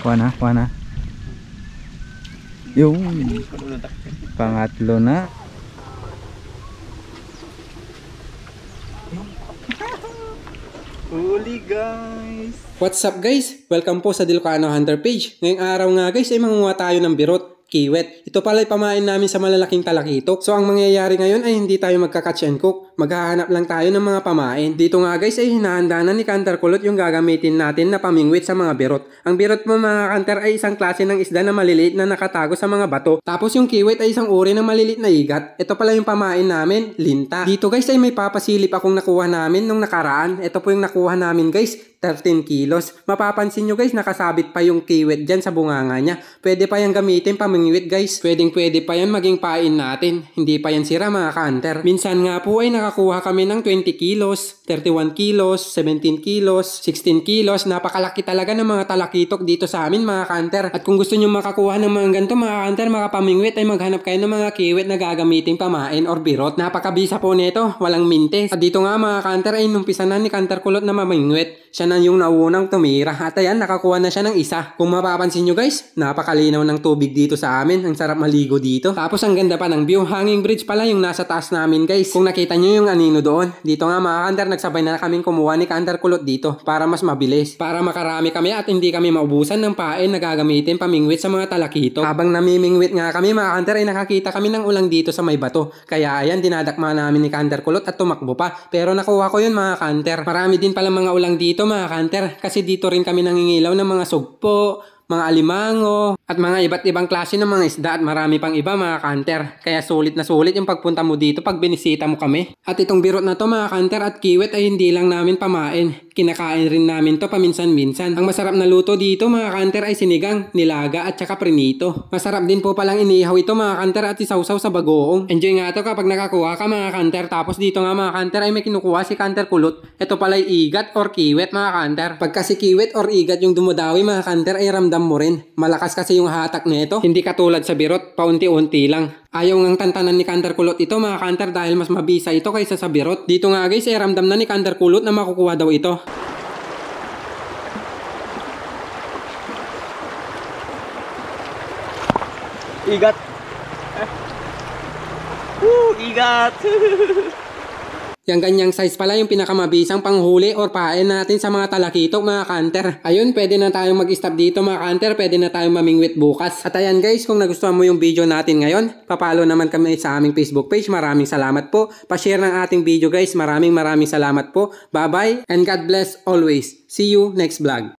Kuha na. Yung pangatlo na. Huli guys! What's up guys? Welcome po sa Dilocano Hunter page. Ngayong araw nga guys ay mangunguha tayo ng birot, kiwet. Ito pala ay pamain namin sa malalaking talakitok. So ang mangyayari ngayon ay hindi tayo magka-catch and cook. Maghahanap lang tayo ng mga pamain. Dito nga guys ay hinahanda na ni Kantar Kulot yung gagamitin natin na pamingwit sa mga birot. Ang birot mo mga kantar ay isang klase ng isda na maliliit na nakatago sa mga bato. Tapos yung kiwet ay isang uri ng maliliit na igat. Ito pala yung pamain namin, linta. Dito guys ay may papasilip akong nakuha namin nung nakaraan. Ito po yung nakuha namin guys. 13 kilos. Mapapansin nyo guys, nakasabit pa yung kiwet dyan sa bunganga niya. Pwede pa yan gamitin pamingwit guys. Pwede pa yan maging pain natin. Hindi pa yan sira mga kanter. Minsan nga po ay nakakuha kami ng 20 kilos, 31 kilos, 17 kilos, 16 kilos. Napakalaki talaga ng mga talakitok dito sa amin mga kanter. At kung gusto nyo makakuha ng mga ganito mga kanter, mga pamingwit ay maghanap kayo ng mga kiwet na gagamitin pamain or birot. Napakabisa po nito, walang mintes. At dito nga mga kanter ay numpisa na ni Kantar Kulot na mamingwit. Siya na yung naunang tumira. At ayan, nakakuha na siya ng isa. Kung mapapansin nyo guys, napakalinaw ng tubig dito sa amin. Ang sarap maligo dito. Tapos ang ganda pa ng view. Hanging bridge pala yung nasa taas namin guys. Kung nakita nyo yung anino doon. Dito nga mga kanter, nagsabay na kaming kumuha ni Kantar Kulot dito. Para mas mabilis. Para makarami kami at hindi kami maubusan ng pain na gagamitin pamingwit sa mga talakito. Habang namimingwit nga kami mga kanter ay nakakita kami ng ulang dito sa may bato. Kaya ayan, dinadakma namin ni Kantar Kulot at tumakbo pa. Pero nakuha ko yun mga kanter. Marami din pala mga ulang dito mga kanter, kasi dito rin kami nangingilaw ng mga sugpo, mga alimango, at mga iba't ibang klase ng mga isda at marami pang iba mga kanter. Kaya sulit na sulit yung pagpunta mo dito pag binisita mo kami. At itong birot na to mga kanter at kiwet ay hindi lang namin pamain. Kinakain rin namin to paminsan-minsan. Ang masarap na luto dito mga kanter ay sinigang, nilaga at saka prinito. Masarap din po palang inihaw ito mga kanter at isawsaw sa bagoong. Enjoy nga to kapag nakakuha ka mga kanter. Tapos dito nga mga kanter ay may kinukuha si Kantar Kulot. Ito pala ay igat or kiwet mga kanter. Pagka si kiwet or igat yung dumadawi mga kanter ay ramdam mo rin. Malakas kasi yung hatak nito. Hindi katulad sa birot, paunti-unti lang. Ayaw ngang tantanan ni Kantar Kulot ito mga kanter dahil mas mabisa ito kaysa sa birot. Dito nga guys ay ramdam na ni Kantar Kulot na makukuha daw ito. Igat! Igat! Yang ganyang size pala yung pinakamabisang panghuli or pain natin sa mga talakitok mga kanter. Ayun, pwede na tayong mag-stop dito mga kanter. Pwede na tayong mamingwit bukas. At ayan guys, kung nagustuhan mo yung video natin ngayon, papalo naman kami sa aming Facebook page. Maraming salamat po. Pa-share ng ating video guys. Maraming salamat po. Bye bye and God bless always. See you next vlog.